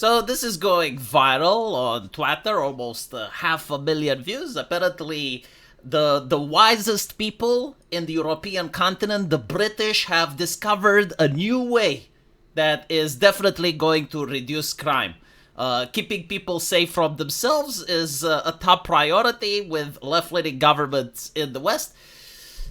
So this is going viral on Twitter, almost 500,000 views. Apparently, the wisest people in the European continent, the British, have discovered a new way that is definitely going to reduce crime. Keeping people safe from themselves is a top priority with left-leaning governments in the West.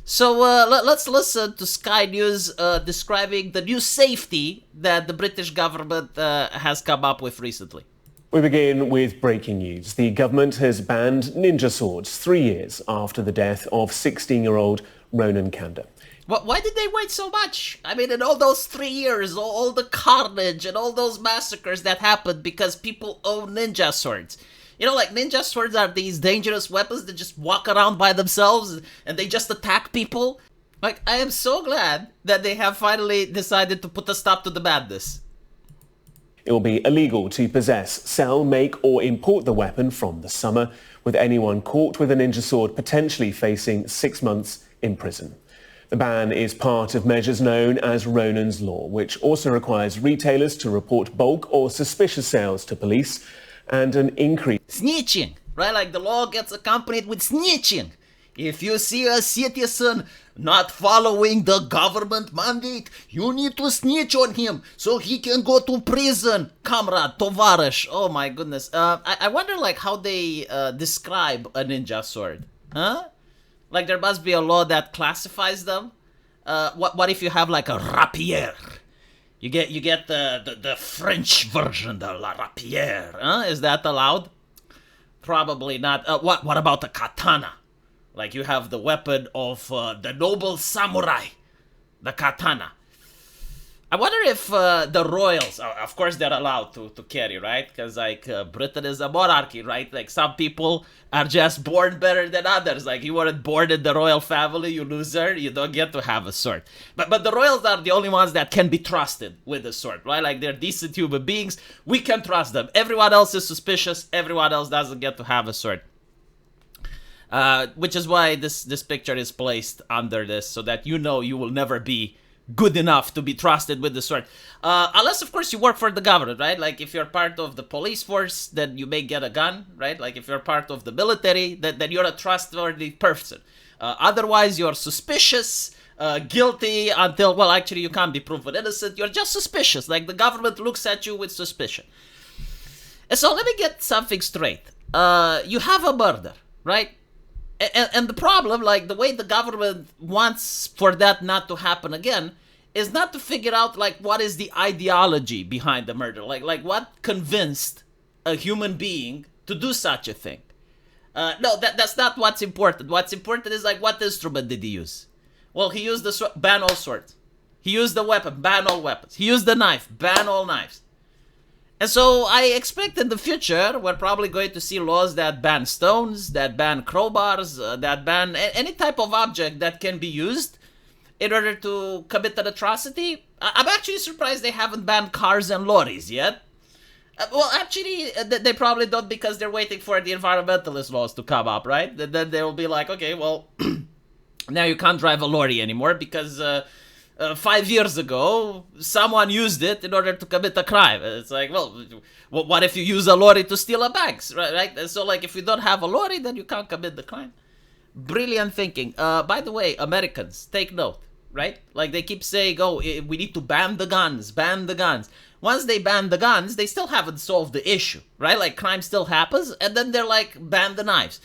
So let's listen to Sky News describing the new safety that the British government has come up with recently. We begin with breaking news. The government has banned ninja swords 3 years after the death of 16-year-old Ronan Kanda. Why did they wait so much? I mean, in all those 3 years, all the carnage and all those massacres that happened because people own ninja swords. You know, like, ninja swords are these dangerous weapons that just walk around by themselves and they just attack people. Like, I am so glad that they have finally decided to put a stop to the madness. It will be illegal to possess, sell, make or import the weapon from the summer, with anyone caught with a ninja sword potentially facing 6 months in prison. The ban is part of measures known as Ronan's Law, which also requires retailers to report bulk or suspicious sales to police, and an increase. Snitching, right? Like, the law gets accompanied with snitching. If you see a citizen not following the government mandate, you need to snitch on him so he can go to prison. Comrade, tovarish. Oh my goodness. I wonder, like, how they describe a ninja sword. Huh? Like, there must be a law that classifies them. What if you have, like, a rapier? You get the French version, the la rapier. Huh? Is that allowed? Probably not. What about the katana? Like, you have the weapon of the noble samurai, the katana. I wonder if the royals, of course they're allowed to carry, right? Because, like, Britain is a monarchy, right? Like, some people are just born better than others. Like, you weren't born in the royal family, you loser, you don't get to have a sword. But the royals are the only ones that can be trusted with a sword, right? Like, they're decent human beings, we can trust them. Everyone else is suspicious, everyone else doesn't get to have a sword. Which is why this picture is placed under this, so that you know you will never be good enough to be trusted with the sword. Unless, of course, you work for the government, right? Like, if you're part of the police force, then you may get a gun, right? Like, if you're part of the military, then you're a trustworthy person. Otherwise, you're suspicious, guilty until, well, actually, you can't be proven innocent. You're just suspicious. Like, the government looks at you with suspicion. And so let me get something straight. You have a murder, right? And the problem, like, the way the government wants for that not to happen again is not to figure out, like, what is the ideology behind the murder. Like what convinced a human being to do such a thing. No, that's not what's important. What's important is, like, what instrument did he use? Well, he used the sword, ban all swords. He used the weapon, ban all weapons. He used the knife, ban all knives. And so I expect in the future, we're probably going to see laws that ban stones, that ban crowbars, that ban any type of object that can be used in order to commit an atrocity. I'm actually surprised they haven't banned cars and lorries yet. Well, actually, they probably don't, because they're waiting for the environmentalist laws to come up, right? Then they'll be like, okay, well, now you can't drive a lorry anymore because 5 years ago, someone used it in order to commit a crime. It's like, well, what if you use a lorry to steal a bank, right? And so, like, if you don't have a lorry, then you can't commit the crime. Brilliant thinking. By the way, Americans, take note, right? Like, they keep saying, oh, we need to ban the guns, ban the guns. Once they ban the guns, they still haven't solved the issue, right? Like, crime still happens, and then they're like, ban the knives.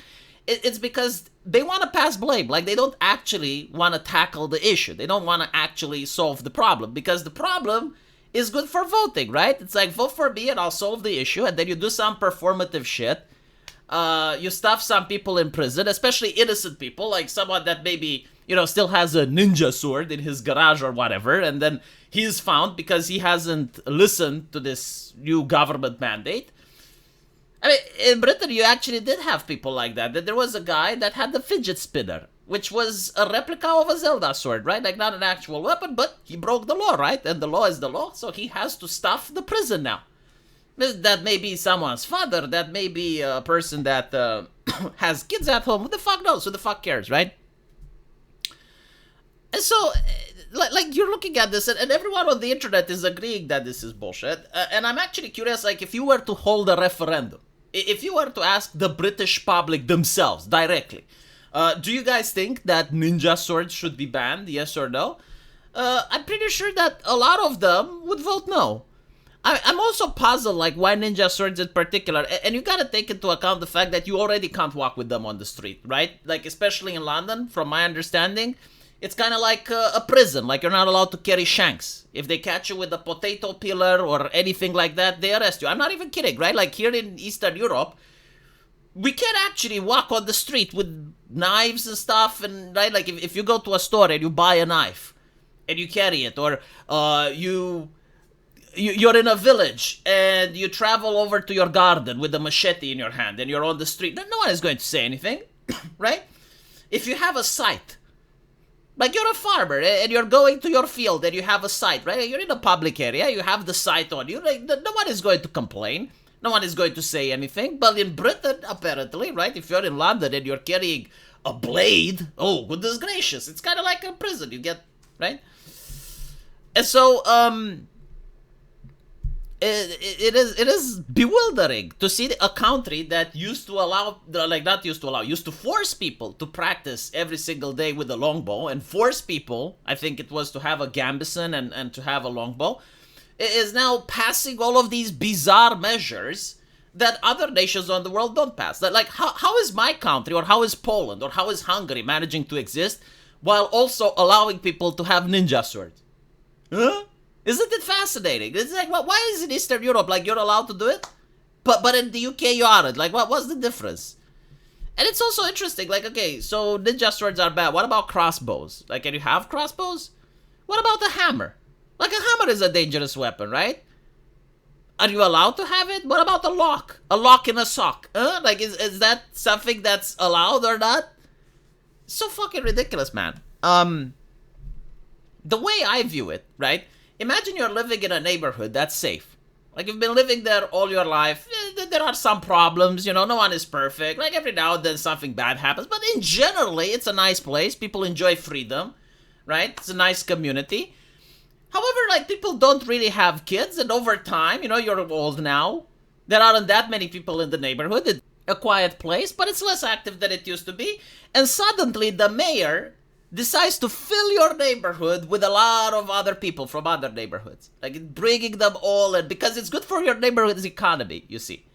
It's because they want to pass blame. Like, they don't actually want to tackle the issue. They don't want to actually solve the problem, because the problem is good for voting, right? It's like, vote for me and I'll solve the issue, and then you do some performative shit. You stuff some people in prison, especially innocent people, like someone that maybe, you know, still has a ninja sword in his garage or whatever, and then he's found because he hasn't listened to this new government mandate. I mean, in Britain, you actually did have people like that. There was a guy that had the fidget spinner, which was a replica of a Zelda sword, right? Like, not an actual weapon, but he broke the law, right? And the law is the law, so he has to stuff the prison now. That may be someone's father, that may be a person that has kids at home. Who the fuck knows? Who the fuck cares, right? And so, like you're looking at this, and everyone on the internet is agreeing that this is bullshit. And I'm actually curious, like, if you were to hold a referendum, if you were to ask the British public themselves directly, do you guys think that ninja swords should be banned, yes or no? I'm pretty sure that a lot of them would vote no. I'm also puzzled, like, why ninja swords in particular, and you gotta take into account the fact that you already can't walk with them on the street, right? Like, especially in London, from my understanding, it's kind of like a prison, like you're not allowed to carry shanks. If they catch you with a potato peeler or anything like that, they arrest you. I'm not even kidding, right? Like, here in Eastern Europe, we can't actually walk on the street with knives and stuff, and, right? Like, if you go to a store and you buy a knife, and you carry it, or you're in a village and you travel over to your garden with a machete in your hand and you're on the street, no one is going to say anything, right? If you have a scythe, like you're a farmer and you're going to your field and you have a scythe, right? You're in a public area, you have the scythe on you, like, no one is going to complain, no one is going to say anything. But in Britain, apparently, right, if you're in London and you're carrying a blade, oh goodness gracious, it's kind of like a prison, you get, right? And so, it is bewildering to see a country that used to allow, like, not used to allow, used to force people to practice every single day with a longbow, and force people, I think it was, to have a gambeson and to have a longbow, is now passing all of these bizarre measures that other nations on the world don't pass. Like, how is my country, or how is Poland, or how is Hungary managing to exist while also allowing people to have ninja swords? Huh? Isn't it fascinating? It's like, why is in Eastern Europe, like, you're allowed to do it, but in the UK you aren't? Like, what's the difference? And it's also interesting, like, okay, so ninja swords are bad. What about crossbows? Like, can you have crossbows? What about the hammer? Like, a hammer is a dangerous weapon, right? Are you allowed to have it? What about a lock? A lock in a sock? Like, is that something that's allowed or not? So fucking ridiculous, man. The way I view it, right? Imagine you're living in a neighborhood that's safe. Like, you've been living there all your life. There are some problems, no one is perfect. Like, every now and then something bad happens. But in generally, it's a nice place. People enjoy freedom, right? It's a nice community. However, like, people don't really have kids. And over time, you're old now. There aren't that many people in the neighborhood. It's a quiet place, but it's less active than it used to be. And suddenly, the mayor decides to fill your neighborhood with a lot of other people from other neighborhoods. Like, bringing them all in, because it's good for your neighborhood's economy, you see.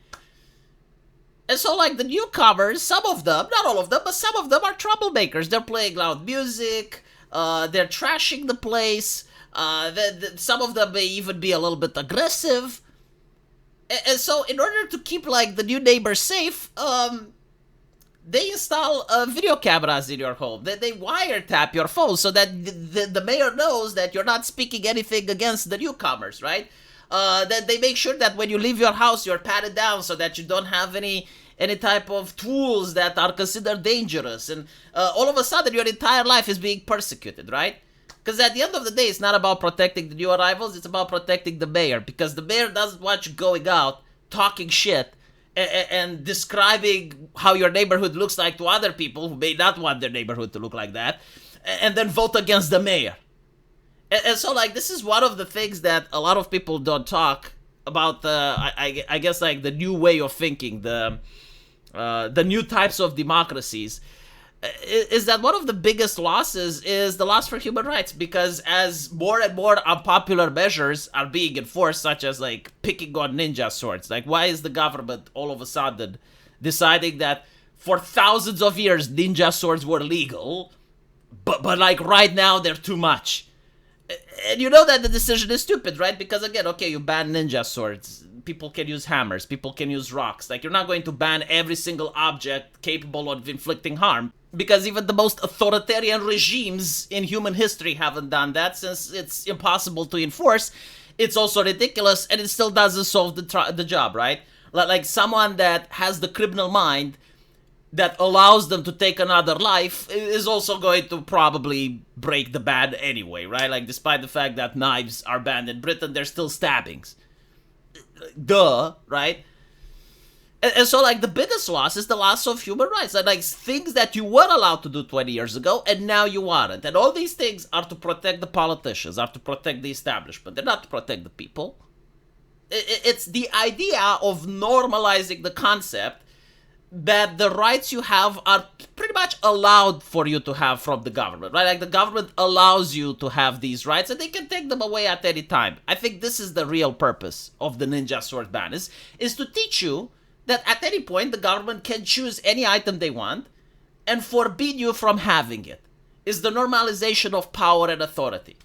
And so, like, the newcomers, some of them, not all of them, but some of them are troublemakers. They're playing loud music, they're trashing the place, some of them may even be a little bit aggressive. And so, in order to keep, like, the new neighbors safe, they install video cameras in your home. They wiretap your phone so that the mayor knows that you're not speaking anything against the newcomers, right? That they make sure that when you leave your house, you're patted down so that you don't have any type of tools that are considered dangerous. And all of a sudden, your entire life is being persecuted, right? Because at the end of the day, it's not about protecting the new arrivals. It's about protecting the mayor. Because the mayor doesn't want you going out, talking shit, and describing how your neighborhood looks like to other people who may not want their neighborhood to look like that, and then vote against the mayor. And so, like, this is one of the things that a lot of people don't talk about, I guess, like, the new way of thinking, the new types of democracies, is that one of the biggest losses is the loss for human rights, because as more and more unpopular measures are being enforced, such as, like, picking on ninja swords, like, why is the government all of a sudden deciding that for thousands of years ninja swords were legal, but like, right now they're too much? And you know that the decision is stupid, right? Because, again, okay, you ban ninja swords, people can use hammers, people can use rocks. Like, you're not going to ban every single object capable of inflicting harm, because even the most authoritarian regimes in human history haven't done that, since it's impossible to enforce. It's also ridiculous, and it still doesn't solve the job, right? Like, someone that has the criminal mind that allows them to take another life is also going to probably break the ban anyway, right? Like, despite the fact that knives are banned in Britain, there's still stabbings. Duh, right? And so, like, the biggest loss is the loss of human rights. And, like, things that you were allowed to do 20 years ago, and now you aren't. And all these things are to protect the politicians, are to protect the establishment. They're not to protect the people. It's the idea of normalizing the concept that the rights you have are pretty much allowed for you to have from the government, right? Like, the government allows you to have these rights, and they can take them away at any time. I think this is the real purpose of the ninja sword ban, is to teach you that at any point the government can choose any item they want and forbid you from having it. Is the normalization of power and authority,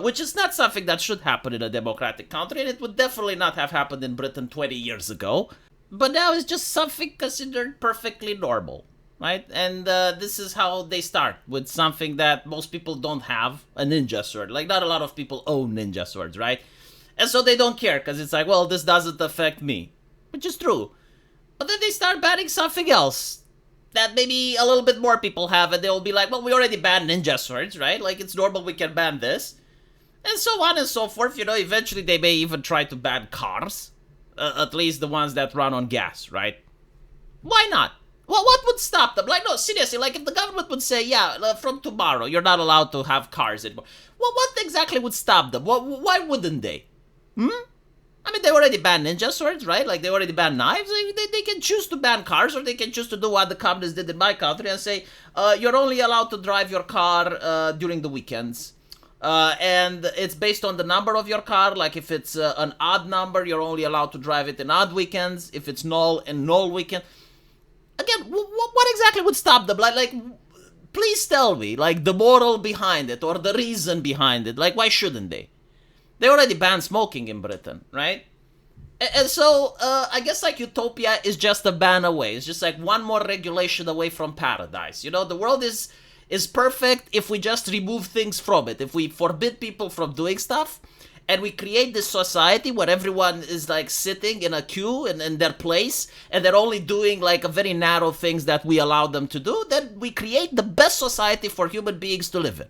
which is not something that should happen in a democratic country, and it would definitely not have happened in Britain 20 years ago. But now it's just something considered perfectly normal, right? And this is how they start, with something that most people don't have, a ninja sword. Like, not a lot of people own ninja swords, right? And so they don't care, because it's like, well, this doesn't affect me, which is true. But then they start banning something else that maybe a little bit more people have, and they'll be like, well, we already banned ninja swords, right? Like, it's normal, we can ban this. And so on and so forth. Eventually they may even try to ban cars. At least the ones that run on gas, right? Why not? Well, what would stop them? Like, no, seriously, like, if the government would say, yeah, from tomorrow, you're not allowed to have cars anymore. Well, what exactly would stop them? Why wouldn't they? I mean, they already banned ninja swords, right? Like, they already banned knives. They can choose to ban cars, or they can choose to do what the communists did in my country and say, you're only allowed to drive your car during the weekends. And it's based on the number of your car. Like, if it's an odd number, you're only allowed to drive it in odd weekends. If it's null, in null weekend. Again, what exactly would stop them? Like, please tell me, like, the moral behind it, or the reason behind it. Like, why shouldn't they? They already banned smoking in Britain, right? And so, I guess, like, Utopia is just a ban away. It's just like one more regulation away from paradise. The world is perfect if we just remove things from it. If we forbid people from doing stuff, and we create this society where everyone is, like, sitting in a queue in their place, and they're only doing, like, a very narrow things that we allow them to do, then we create the best society for human beings to live in.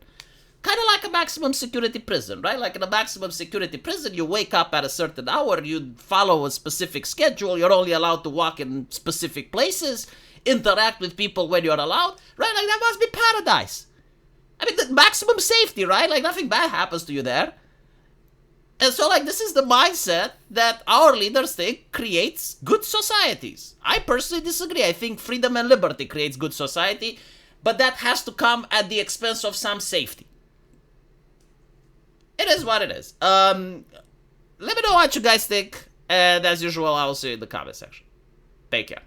Kind of like a maximum security prison, right? Like, in a maximum security prison, you wake up at a certain hour, you follow a specific schedule, you're only allowed to walk in specific places, interact with people when you're allowed, right? Like, that must be paradise. I mean, the maximum safety, right? Like, nothing bad happens to you there. And so, like, this is the mindset that our leaders think creates good societies. I personally disagree. I think freedom and liberty creates good society, but that has to come at the expense of some safety. It is what it is. Let me know what you guys think, and as usual, I will see you in the comment section. Take care.